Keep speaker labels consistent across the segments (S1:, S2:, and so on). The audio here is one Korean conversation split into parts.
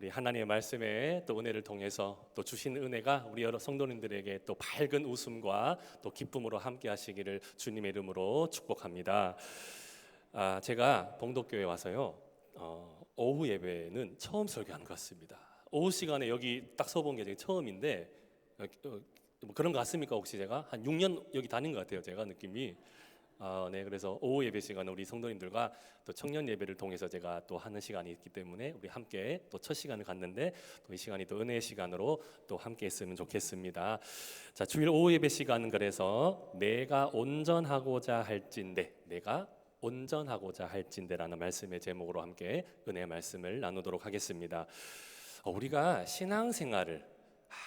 S1: 우리 하나님의 말씀에 또 은혜를 통해서 또 주신 은혜가 우리 여러 성도님들에게 또 밝은 웃음과 또 기쁨으로 함께 하시기를 주님의 이름으로 축복합니다. 제가 봉독교회 와서요, 오후 예배는 처음 설교하는 것 같습니다. 오후 시간에 여기 딱 서본 게 처음인데, 뭐 그런 거 같습니까? 혹시 제가 한 6년 여기 다닌 것 같아요. 제가 느낌이. 네, 그래서 오후 예배 시간은 우리 성도님들과 또 청년 예배를 통해서 제가 또 하는 시간이 있기 때문에 우리 함께 또 첫 시간을 갖는데 또 이 시간이 또 은혜의 시간으로 또 함께 했으면 좋겠습니다. 자, 주일 오후 예배 시간은 그래서 내가 온전하고자 할진대라는 말씀의 제목으로 함께 은혜의 말씀을 나누도록 하겠습니다. 우리가 신앙생활을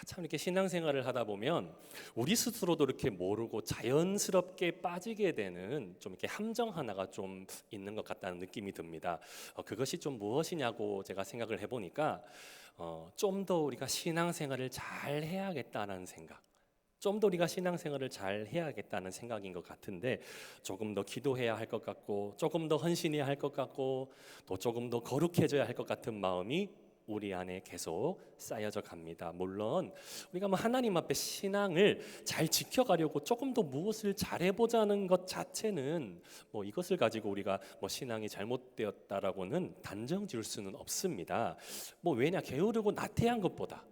S1: 참 이렇게 신앙생활을 하다 보면 우리 스스로도 이렇게 모르고 자연스럽게 빠지게 되는 좀 이렇게 함정 하나가 좀 있는 것 같다는 느낌이 듭니다. 그것이 좀 무엇이냐고 제가 생각을 해보니까 좀 더 우리가 신앙생활을 잘 해야겠다는 생각, 좀 더 우리가 신앙생활을 잘 해야겠다는 생각인 것 같은데, 조금 더 기도해야 할 것 같고, 조금 더 헌신해야 할 것 같고, 또 조금 더 거룩해져야 할 것 같은 마음이 우리 안에 계속 쌓여져 갑니다. 물론 우리가 하나님 앞에 신앙을 잘 지켜가려고 조금 더 무엇을 잘해보자는 것 자체는 이것을 가지고 우리가 신앙이 잘못되었다라고는 단정 지을 수는 없습니다. 왜냐, 게으르고 나태한 것보다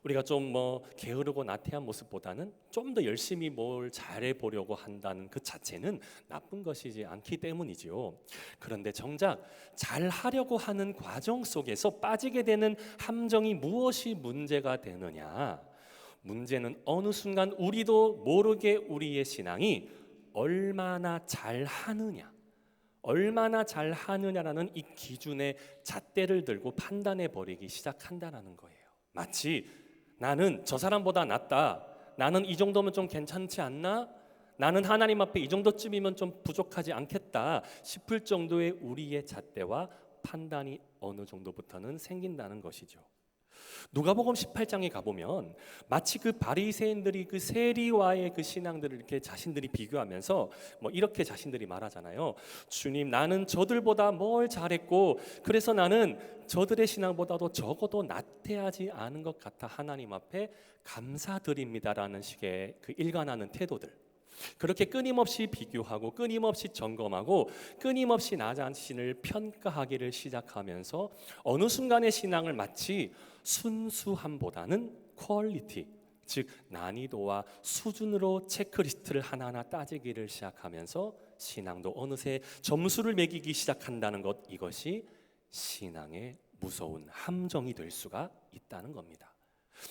S1: 우리가 좀 게으르고 나태한 모습보다는 좀 더 열심히 뭘 잘해보려고 한다는 그 자체는 나쁜 것이지 않기 때문이지요. 그런데 정작 잘하려고 하는 과정 속에서 빠지게 되는 함정이 무엇이 문제가 되느냐? 문제는 어느 순간 우리도 모르게 우리의 신앙이 얼마나 잘하느냐라는 이 기준의 잣대를 들고 판단해 버리기 시작한다는 거예요. 마치 나는 저 사람보다 낫다, 나는 이 정도면 좀 괜찮지 않나, 나는 하나님 앞에 이 정도쯤이면 좀 부족하지 않겠다 싶을 정도의 우리의 잣대와 판단이 어느 정도부터는 생긴다는 것이죠. 누가복음 18장에 가보면 마치 그 바리새인들이 그 세리와의 그 신앙들을 이렇게 자신들이 비교하면서 이렇게 자신들이 말하잖아요. 주님, 나는 저들보다 뭘 잘했고 그래서 나는 저들의 신앙보다도 적어도 나태하지 않은 것 같아 하나님 앞에 감사드립니다라는 식의 그 일관하는 태도들, 그렇게 끊임없이 비교하고 끊임없이 점검하고 끊임없이 나 자신을 평가하기를 시작하면서 어느 순간의 신앙을 마치 순수함보다는 퀄리티, 즉 난이도와 수준으로 체크리스트를 하나하나 따지기를 시작하면서 신앙도 어느새 점수를 매기기 시작한다는 것, 이것이 신앙의 무서운 함정이 될 수가 있다는 겁니다.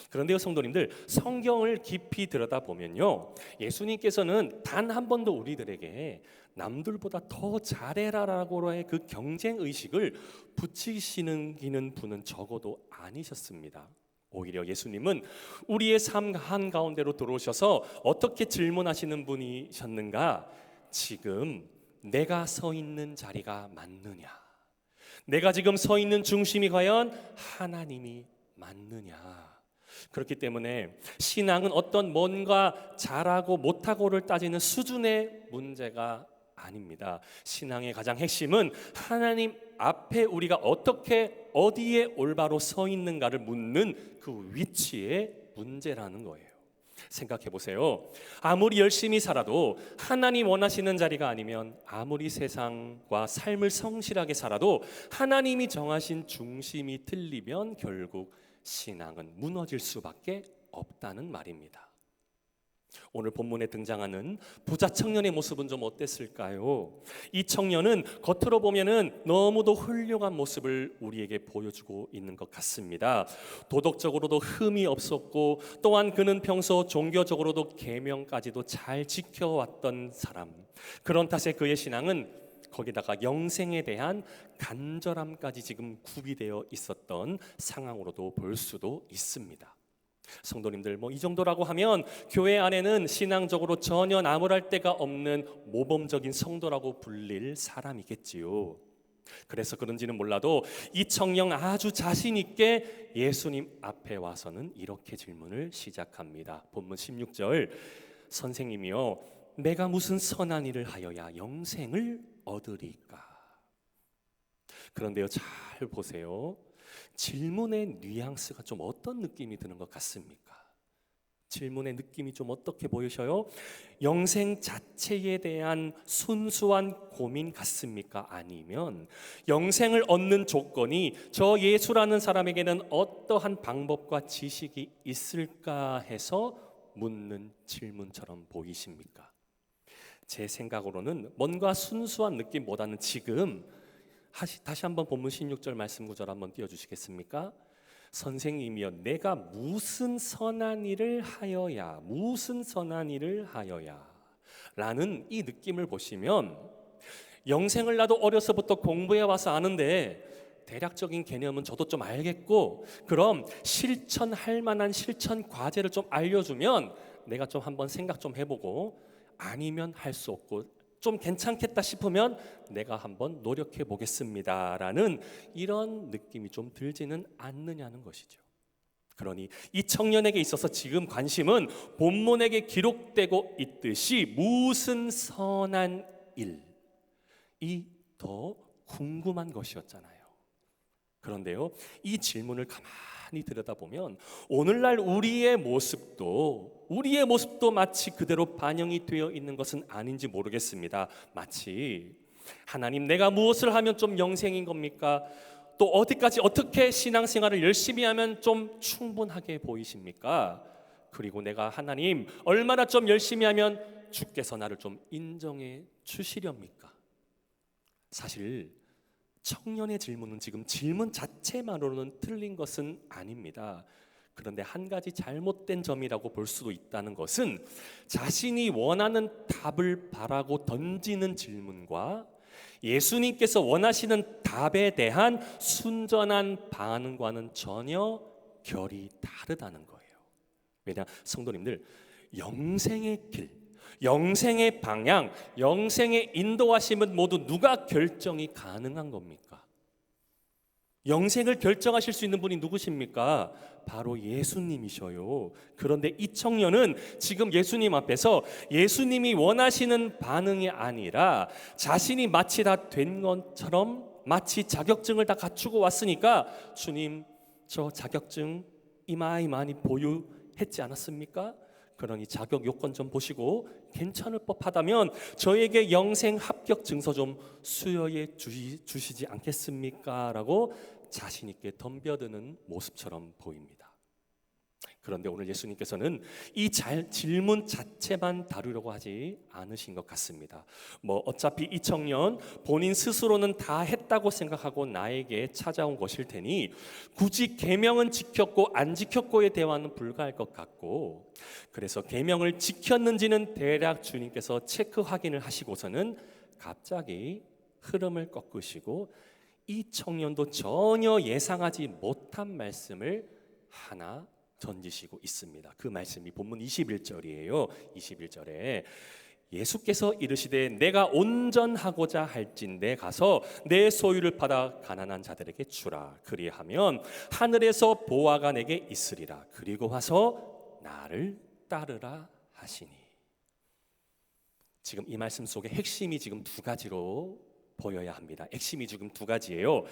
S1: 그런데요, 성도님들, 성경을 깊이 들여다보면요, 예수님께서는 단 한 번도 우리들에게 남들보다 더 잘해라라고의 그 경쟁의식을 붙이시는 분은 적어도 아니셨습니다. 오히려 예수님은 우리의 삶 한가운데로 들어오셔서 어떻게 질문하시는 분이셨는가? 지금 내가 서 있는 자리가 맞느냐? 내가 지금 서 있는 중심이 과연 하나님이 맞느냐? 그렇기 때문에 신앙은 어떤 뭔가 잘하고 못하고를 따지는 수준의 문제가 아닙니다. 신앙의 가장 핵심은 하나님 앞에 우리가 어떻게 어디에 올바로 서 있는가를 묻는 그 위치의 문제라는 거예요. 생각해 보세요. 아무리 열심히 살아도 하나님 원하시는 자리가 아니면, 아무리 세상과 삶을 성실하게 살아도 하나님이 정하신 중심이 틀리면 결국 신앙은 무너질 수밖에 없다는 말입니다. 오늘 본문에 등장하는 부자 청년의 모습은 좀 어땠을까요? 이 청년은 겉으로 보면은 너무도 훌륭한 모습을 우리에게 보여주고 있는 것 같습니다. 도덕적으로도 흠이 없었고, 또한 그는 평소 종교적으로도 계명까지도 잘 지켜왔던 사람. 그런 탓에 그의 신앙은 거기다가 영생에 대한 간절함까지 지금 구비되어 있었던 상황으로도 볼 수도 있습니다. 성도님들, 이 정도라고 하면 교회 안에는 신앙적으로 전혀 나무랄 데가 없는 모범적인 성도라고 불릴 사람이겠지요. 그래서 그런지는 몰라도 이 청년 아주 자신 있게 예수님 앞에 와서는 이렇게 질문을 시작합니다. 본문 16절, 선생님이요, 내가 무슨 선한 일을 하여야 영생을 얻으리까? 그런데요, 잘 보세요. 질문의 뉘앙스가 좀 어떤 느낌이 드는 것 같습니까? 질문의 느낌이 좀 어떻게 보이셔요? 영생 자체에 대한 순수한 고민 같습니까? 아니면 영생을 얻는 조건이 저 예수라는 사람에게는 어떠한 방법과 지식이 있을까 해서 묻는 질문처럼 보이십니까? 제 생각으로는 뭔가 순수한 느낌보다는 지금 다시 한번 본문 16절 말씀 구절 한번 띄워주시겠습니까? 선생님이여 내가 무슨 선한 일을 하여야 라는 이 느낌을 보시면 영생을 나도 어려서부터 공부해 와서 아는데 대략적인 개념은 저도 좀 알겠고 그럼 실천할 만한 실천 과제를 좀 알려주면 내가 좀 한번 생각 좀 해보고 아니면 할 수 없고 좀 괜찮겠다 싶으면 내가 한번 노력해 보겠습니다라는 이런 느낌이 좀 들지는 않느냐는 것이죠. 그러니 이 청년에게 있어서 지금 관심은 본문에게 기록되고 있듯이 무슨 선한 일이 더 궁금한 것이었잖아요. 그런데요, 이 질문을 가만히 들여다보면 오늘날 우리의 모습도 마치 그대로 반영이 되어 있는 것은 아닌지 모르겠습니다. 마치 하나님 내가 무엇을 하면 좀 영생인 겁니까? 또 어디까지 어떻게 신앙생활을 열심히 하면 좀 충분하게 보이십니까? 그리고 내가 하나님 얼마나 좀 열심히 하면 주께서 나를 좀 인정해 주시렵니까? 사실 청년의 질문은 지금 질문 자체만으로는 틀린 것은 아닙니다. 그런데 한 가지 잘못된 점이라고 볼 수도 있다는 것은 자신이 원하는 답을 바라고 던지는 질문과 예수님께서 원하시는 답에 대한 순전한 반응과는 전혀 결이 다르다는 거예요. 왜냐, 성도님들, 영생의 길, 영생의 방향, 영생의 인도하심은 모두 누가 결정이 가능한 겁니까? 영생을 결정하실 수 있는 분이 누구십니까? 바로 예수님이셔요. 그런데 이 청년은 지금 예수님 앞에서 예수님이 원하시는 반응이 아니라 자신이 마치 다 된 것처럼 마치 자격증을 다 갖추고 왔으니까 주님 저 자격증 이마이마니 보유했지 않았습니까? 그러니 자격 요건 좀 보시고 괜찮을 법하다면 저에게 영생 합격 증서 좀 수여해 주시지 않겠습니까? 라고 자신 있게 덤벼드는 모습처럼 보입니다. 그런데 오늘 예수님께서는 이 질문 자체만 다루려고 하지 않으신 것 같습니다. 어차피 이 청년 본인 스스로는 다 했다고 생각하고 나에게 찾아온 것일 테니 굳이 계명은 지켰고 안 지켰고의 대화는 불가할 것 같고, 그래서 계명을 지켰는지는 대략 주님께서 체크 확인을 하시고서는 갑자기 흐름을 꺾으시고 이 청년도 전혀 예상하지 못한 말씀을 하나 던지시고 있습니다. 그 말씀이 본문 21절이에요. 21절에 예수께서 이르시되 내가 온전하고자 할진대 가서 내 소유를 받아 가난한 자들에게 주라. 그리하면 하늘에서 보화가 내게 있으리라. 그리고 와서 나를 따르라 하시니. 지금 이 말씀 속에 핵심이 지금 두 가지로 보여야 합니다. 핵심이 지금 두 가지예요.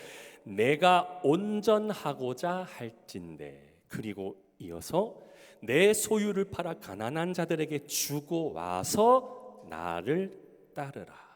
S1: 내가 온전하고자 할진대, 그리고 이어서 내 소유를 팔아 가난한 자들에게 주고 와서 나를 따르라.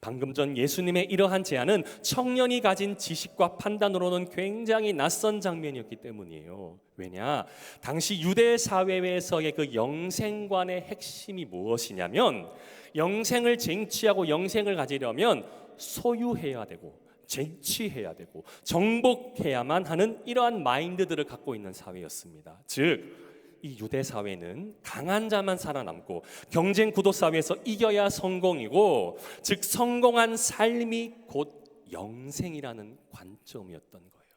S1: 방금 전 예수님의 이러한 제안은 청년이 가진 지식과 판단으로는 굉장히 낯선 장면이었기 때문이에요. 왜냐? 당시 유대 사회에서의 그 영생관의 핵심이 무엇이냐면 영생을 쟁취하고 영생을 가지려면 소유해야 되고 쟁취해야 되고 정복해야만 하는 이러한 마인드들을 갖고 있는 사회였습니다. 즉 이 유대 사회는 강한 자만 살아남고 경쟁 구도 사회에서 이겨야 성공이고, 즉 성공한 삶이 곧 영생이라는 관점이었던 거예요.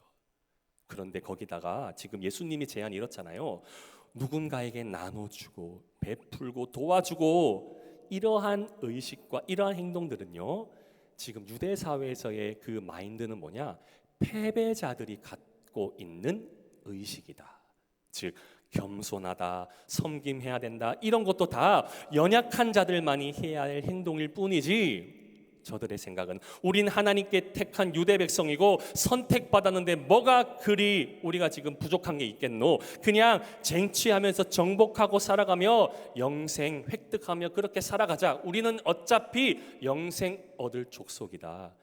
S1: 그런데 거기다가 지금 예수님이 제안이 이렇잖아요. 누군가에게 나눠주고 베풀고 도와주고, 이러한 의식과 이러한 행동들은요, 지금 유대 사회에서의 그 마인드는 뭐냐? 패배자들이 갖고 있는 의식이다. 즉 겸손하다, 섬김해야 된다, 이런 것도 다 연약한 자들만이 해야 할 행동일 뿐이지 저들의 생각은 우린 하나님께 택한 유대 백성이고 선택받았는데 뭐가 그리 우리가 지금 부족한 게 있겠노? 그냥 쟁취하면서 정복하고 살아가며 영생 획득하며 그렇게 살아가자. 우리는 어차피 영생 얻을 족속이다.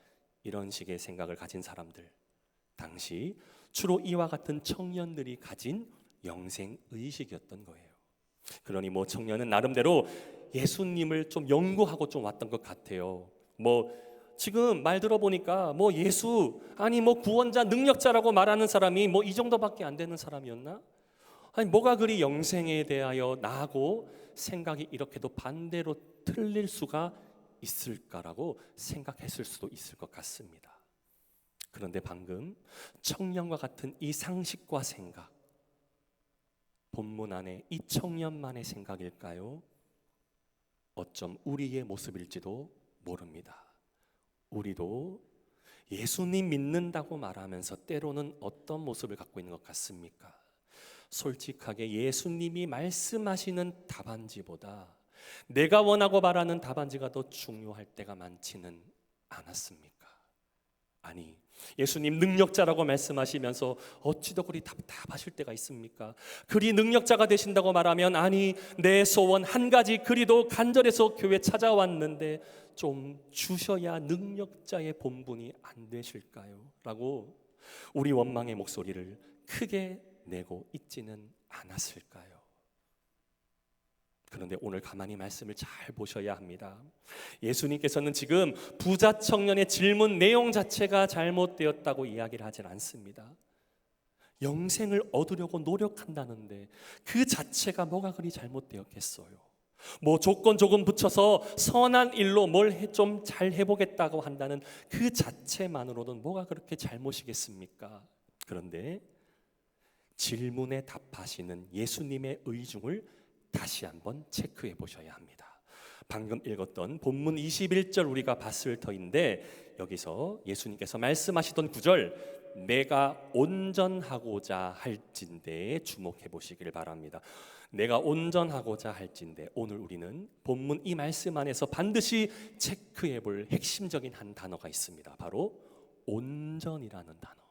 S1: 이런 식의 생각을 가진 사람들, 당시 주로 이와 같은 청년들이 가진 영생 의식이었던 거예요. 그러니 뭐 청년은 나름대로 예수님을 좀 연구하고 좀 왔던 것 같아요. 뭐 지금 말 들어보니까 뭐 예수 아니 뭐 구원자 능력자라고 말하는 사람이 뭐 이 정도밖에 안 되는 사람이었나? 아니 뭐가 그리 영생에 대하여 나하고 생각이 이렇게도 반대로 틀릴 수가 있을까라고 생각했을 수도 있을 것 같습니다. 그런데 방금 청년과 같은 이 상식과 생각, 본문 안에 이 청년만의 생각일까요? 어쩜 우리의 모습일지도 모릅니다. 우리도 예수님 믿는다고 말하면서 때로는 어떤 모습을 갖고 있는 것 같습니까? 솔직하게 예수님이 말씀하시는 답안지보다 내가 원하고 바라는 답안지가 더 중요할 때가 많지는 않았습니까? 아니, 예수님 능력자라고 말씀하시면서 어찌 더 그리 답답하실 때가 있습니까? 그리 능력자가 되신다고 말하면 아니 내 소원 한 가지 그리도 간절해서 교회 찾아왔는데 좀 주셔야 능력자의 본분이 안 되실까요? 라고 우리 원망의 목소리를 크게 내고 있지는 않았을까요? 그런데 오늘 가만히 말씀을 잘 보셔야 합니다. 예수님께서는 지금 부자 청년의 질문 내용 자체가 잘못되었다고 이야기를 하진 않습니다. 영생을 얻으려고 노력한다는데 그 자체가 뭐가 그리 잘못되었겠어요? 뭐 조건 조금 붙여서 선한 일로 뭘 좀 잘 해보겠다고 한다는 그 자체만으로는 뭐가 그렇게 잘못이겠습니까? 그런데 질문에 답하시는 예수님의 의중을 다시 한번 체크해 보셔야 합니다. 방금 읽었던 본문 21절 우리가 봤을 터인데 여기서 예수님께서 말씀하시던 구절 내가 온전하고자 할진대에 주목해 보시길 바랍니다. 내가 온전하고자 할진대, 오늘 우리는 본문 이 말씀 안에서 반드시 체크해 볼 핵심적인 한 단어가 있습니다. 바로 온전이라는 단어.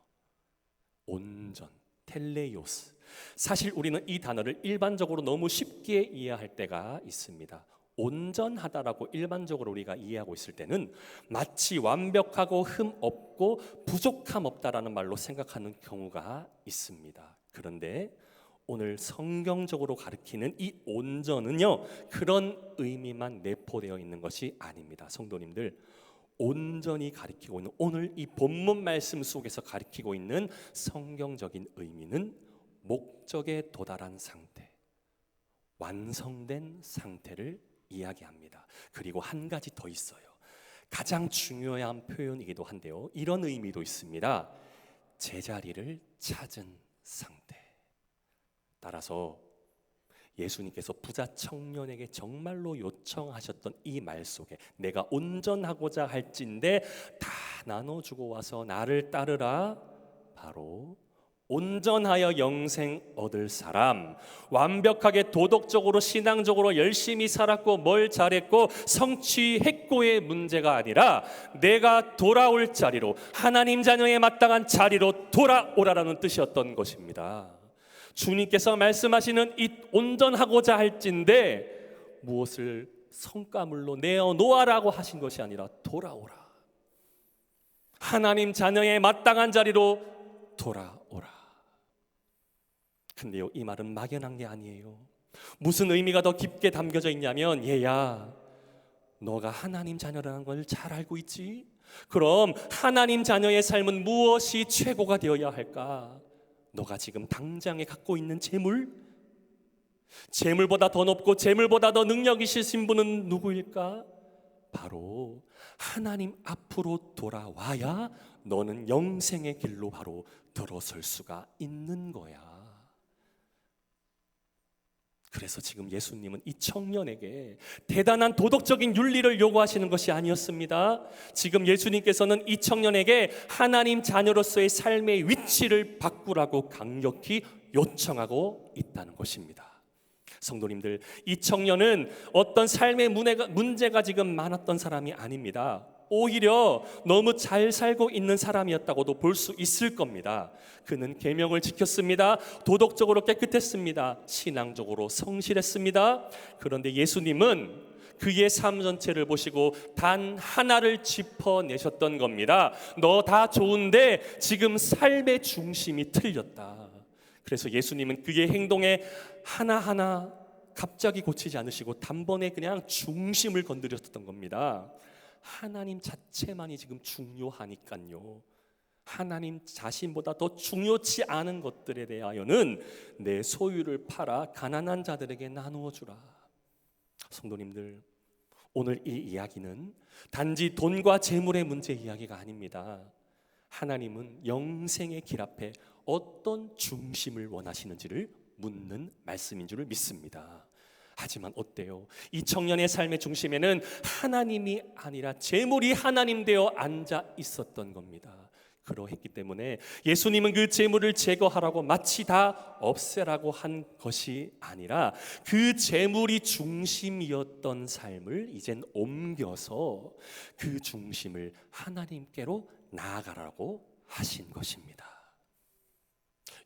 S1: 온전, 텔레이오스. 사실 우리는 이 단어를 일반적으로 너무 쉽게 이해할 때가 있습니다. 온전하다라고 일반적으로 우리가 이해하고 있을 때는 마치 완벽하고 흠 없고 부족함 없다라는 말로 생각하는 경우가 있습니다. 그런데 오늘 성경적으로 가리키는 이 온전은요, 그런 의미만 내포되어 있는 것이 아닙니다. 성도님들, 온전히 가리키고 있는 오늘 이 본문 말씀 속에서 가리키고 있는 성경적인 의미는 목적에 도달한 상태, 완성된 상태를 이야기합니다. 그리고 한 가지 더 있어요. 가장 중요한 표현이기도 한데요, 이런 의미도 있습니다. 제자리를 찾은 상태. 따라서 예수님께서 부자 청년에게 정말로 요청하셨던 이 말 속에 내가 온전하고자 할진대 다 나눠주고 와서 나를 따르라, 바로 온전하여 영생 얻을 사람, 완벽하게 도덕적으로 신앙적으로 열심히 살았고 뭘 잘했고 성취했고의 문제가 아니라 내가 돌아올 자리로, 하나님 자녀에 마땅한 자리로 돌아오라라는 뜻이었던 것입니다. 주님께서 말씀하시는 이 온전하고자 할진대 무엇을 성가물로 내어놓아라고 하신 것이 아니라 돌아오라, 하나님 자녀에 마땅한 자리로 돌아오라. 근데요, 이 말은 막연한 게 아니에요. 무슨 의미가 더 깊게 담겨져 있냐면, 얘야, 너가 하나님 자녀라는 걸 잘 알고 있지? 그럼 하나님 자녀의 삶은 무엇이 최고가 되어야 할까? 너가 지금 당장에 갖고 있는 재물? 재물보다 더 높고 재물보다 더 능력 있으신 분은 누구일까? 바로 하나님 앞으로 돌아와야 너는 영생의 길로 바로 들어설 수가 있는 거야. 그래서 지금 예수님은 이 청년에게 대단한 도덕적인 윤리를 요구하시는 것이 아니었습니다. 지금 예수님께서는 이 청년에게 하나님 자녀로서의 삶의 위치를 바꾸라고 강력히 요청하고 있다는 것입니다. 성도님들, 이 청년은 어떤 삶의 문제가 지금 많았던 사람이 아닙니다. 오히려 너무 잘 살고 있는 사람이었다고도 볼 수 있을 겁니다. 그는 계명을 지켰습니다. 도덕적으로 깨끗했습니다. 신앙적으로 성실했습니다. 그런데 예수님은 그의 삶 전체를 보시고 단 하나를 짚어내셨던 겁니다. 너 다 좋은데 지금 삶의 중심이 틀렸다. 그래서 예수님은 그의 행동에 하나하나 갑자기 고치지 않으시고 단번에 그냥 중심을 건드렸던 겁니다. 하나님 자체만이 지금 중요하니까요. 하나님 자신보다 더 중요치 않은 것들에 대하여는 내 소유를 팔아 가난한 자들에게 나누어 주라. 성도님들, 오늘 이 이야기는 단지 돈과 재물의 문제 이야기가 아닙니다. 하나님은 영생의 길 앞에 어떤 중심을 원하시는지를 묻는 말씀인 줄 믿습니다. 하지만 어때요? 이 청년의 삶의 중심에는 하나님이 아니라 재물이 하나님 되어 앉아 있었던 겁니다. 그러했기 때문에 예수님은 그 재물을 제거하라고 마치 다 없애라고 한 것이 아니라 그 재물이 중심이었던 삶을 이젠 옮겨서 그 중심을 하나님께로 나아가라고 하신 것입니다.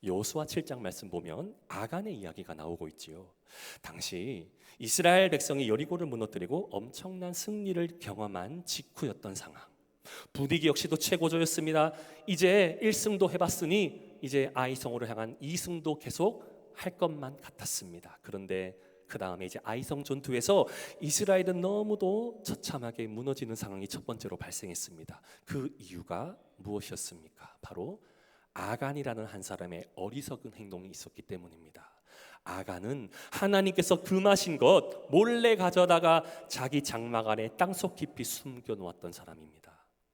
S1: 여호수아 7장 말씀 보면 아간의 이야기가 나오고 있지요. 당시 이스라엘 백성이 여리고를 무너뜨리고 엄청난 승리를 경험한 직후였던 상황. 분위기 역시도 최고조였습니다. 이제 1승도 해봤으니 이제 아이성으로 향한 2승도 계속 할 것만 같았습니다. 그런데 그 다음에 이제 아이성 전투에서 이스라엘은 너무도 처참하게 무너지는 상황이 첫 번째로 발생했습니다. 그 이유가 무엇이었습니까? 바로 아간이라는 한 사람의 어리석은 행동이 있었기 때문입니다. 아간은 하나님께서 금하신 것 몰래 가져다가 자기 장막 안에 땅속 깊이 숨겨 놓았던 사람입니다.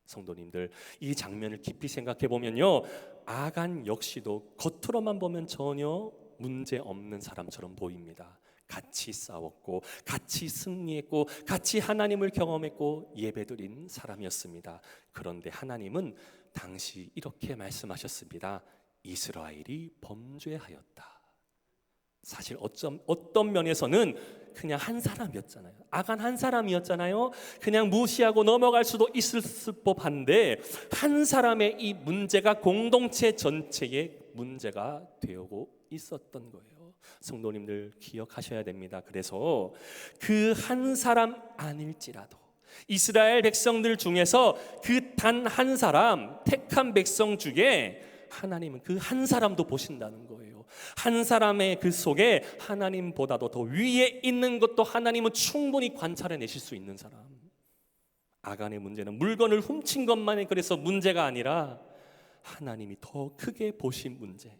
S1: 성도님들, 이 장면을 깊이 생각해 보면요, 아간 역시도 겉으로만 보면 전혀 문제 없는 사람처럼 보입니다. 같이 싸웠고 같이 승리했고 같이 하나님을 경험했고 예배드린 사람이었습니다. 그런데 하나님은 당시 이렇게 말씀하셨습니다. 이스라엘이 범죄하였다. 사실 어떤 면에서는 그냥 한 사람이었잖아요. 아간 한 사람이었잖아요. 그냥 무시하고 넘어갈 수도 있을 법한데 한 사람의 이 문제가 공동체 전체의 문제가 되고 있었던 거예요. 성도님들 기억하셔야 됩니다. 그래서 그 한 사람 아닐지라도 이스라엘 백성들 중에서 그 단 한 사람 택한 백성 중에 하나님은 그 한 사람도 보신다는 거예요. 한 사람의 그 속에 하나님보다도 더 위에 있는 것도 하나님은 충분히 관찰해 내실 수 있는 사람. 아간의 문제는 물건을 훔친 것만이 그래서 문제가 아니라 하나님이 더 크게 보신 문제,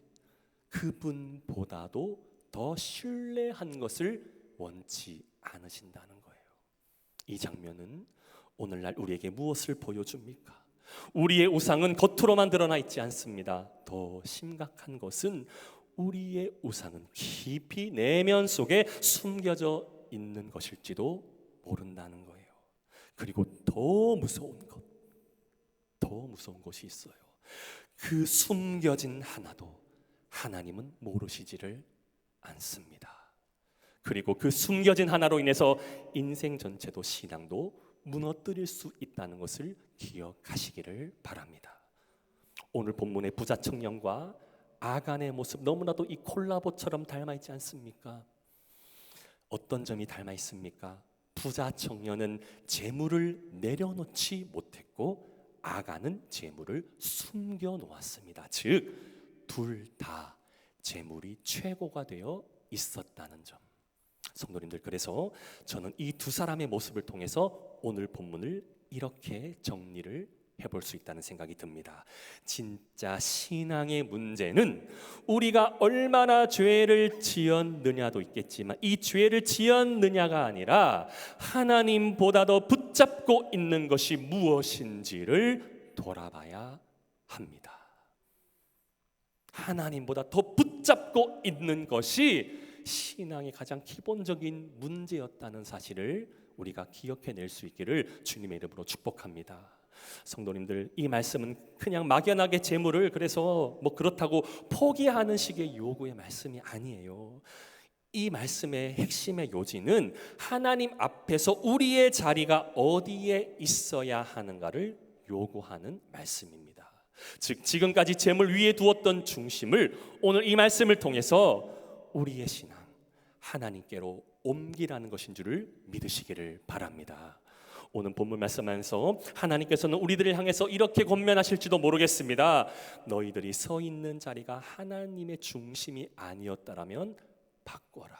S1: 그분보다도 더 신뢰한 것을 원치 않으신다는 거예요. 이 장면은 오늘날 우리에게 무엇을 보여줍니까? 우리의 우상은 겉으로만 드러나 있지 않습니다. 더 심각한 것은 우리의 우상은 깊이 내면 속에 숨겨져 있는 것일지도 모른다는 거예요. 그리고 더 무서운 것이 있어요. 그 숨겨진 하나도 하나님은 모르시지를 않습니다. 그리고 그 숨겨진 하나로 인해서 인생 전체도 신앙도 무너뜨릴 수 있다는 것을 기억하시기를 바랍니다. 오늘 본문의 부자 청년과 아간의 모습 너무나도 이 콜라보처럼 닮아 있지 않습니까? 어떤 점이 닮아 있습니까? 부자 청년은 재물을 내려놓지 못했고 아간은 재물을 숨겨 놓았습니다. 즉 둘 다 재물이 최고가 되어 있었다는 점. 성도님들, 그래서 저는 이 두 사람의 모습을 통해서 오늘 본문을 이렇게 정리를 해볼 수 있다는 생각이 듭니다. 진짜 신앙의 문제는 우리가 얼마나 죄를 지었느냐도 있겠지만 이 죄를 지었느냐가 아니라 하나님보다 더 붙잡고 있는 것이 무엇인지를 돌아봐야 합니다. 하나님보다 더 붙잡고 있는 것이 신앙의 가장 기본적인 문제였다는 사실을 우리가 기억해낼 수 있기를 주님의 이름으로 축복합니다. 성도님들, 이 말씀은 그냥 막연하게 재물을 그래서 그렇다고 포기하는 식의 요구의 말씀이 아니에요. 이 말씀의 핵심의 요지는 하나님 앞에서 우리의 자리가 어디에 있어야 하는가를 요구하는 말씀입니다. 즉 지금까지 재물 위에 두었던 중심을 오늘 이 말씀을 통해서 우리의 신앙 하나님께로 옮기라는 것인 줄을 믿으시기를 바랍니다. 오늘 본문 말씀하면서 하나님께서는 우리들을 향해서 이렇게 권면하실지도 모르겠습니다. 너희들이 서 있는 자리가 하나님의 중심이 아니었다라면 바꿔라.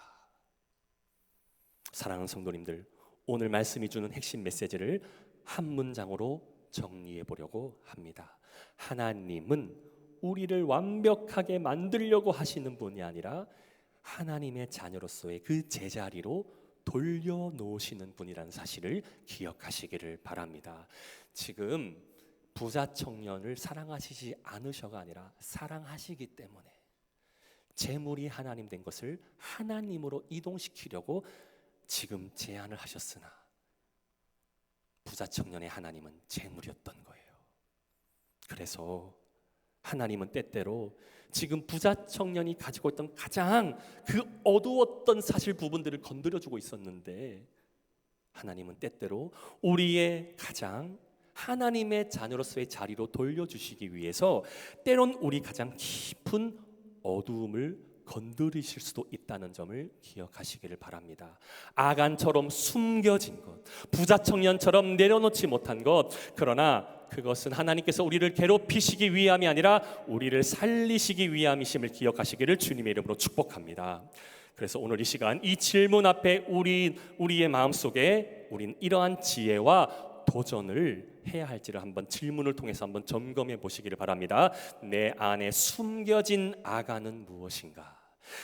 S1: 사랑하는 성도님들, 오늘 말씀이 주는 핵심 메시지를 한 문장으로 정리해 보려고 합니다. 하나님은 우리를 완벽하게 만들려고 하시는 분이 아니라 하나님의 자녀로서의 그 제자리로 돌려놓으시는 분이라는 사실을 기억하시기를 바랍니다. 지금 부자 청년을 사랑하시지 않으셔가 아니라 사랑하시기 때문에 재물이 하나님 된 것을 하나님으로 이동시키려고 지금 제안을 하셨으나 부자 청년의 하나님은 재물이었던 거예요. 그래서 하나님은 때때로 지금 부자 청년이 가지고 있던 가장 그 어두웠던 사실 부분들을 건드려주고 있었는데 하나님은 때때로 우리의 가장 하나님의 자녀로서의 자리로 돌려주시기 위해서 때론 우리 가장 깊은 어두움을 건드리실 수도 있다는 점을 기억하시기를 바랍니다. 아간처럼 숨겨진 것, 부자 청년처럼 내려놓지 못한 것, 그러나 그것은 하나님께서 우리를 괴롭히시기 위함이 아니라 우리를 살리시기 위함이심을 기억하시기를 주님의 이름으로 축복합니다. 그래서 오늘 이 시간 이 질문 앞에 우리의 마음속에 우린 이러한 지혜와 도전을 해야 할지를 한번 질문을 통해서 한번 점검해 보시기를 바랍니다. 내 안에 숨겨진 아간은 무엇인가?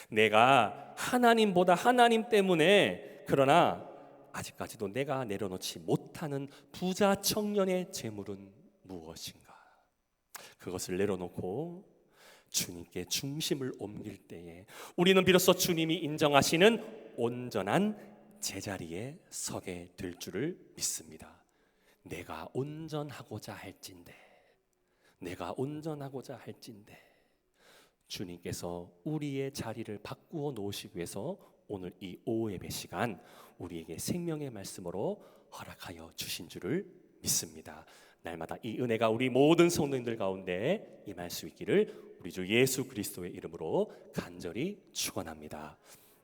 S1: 내가 하나님보다 하나님 때문에 그러나 아직까지도 내가 내려놓지 못하는 부자 청년의 재물은 무엇인가? 그것을 내려놓고 주님께 중심을 옮길 때에 우리는 비로소 주님이 인정하시는 온전한 제자리에 서게 될 줄을 믿습니다. 내가 온전하고자 할진대 주님께서 우리의 자리를 바꾸어 놓으시기 위해서 오늘 이 오후 예배 시간 우리에게 생명의 말씀으로 허락하여 주신 줄을 믿습니다. 날마다 이 은혜가 우리 모든 성도님들 가운데 임할 수 있기를 우리 주 예수 그리스도의 이름으로 간절히 축원합니다.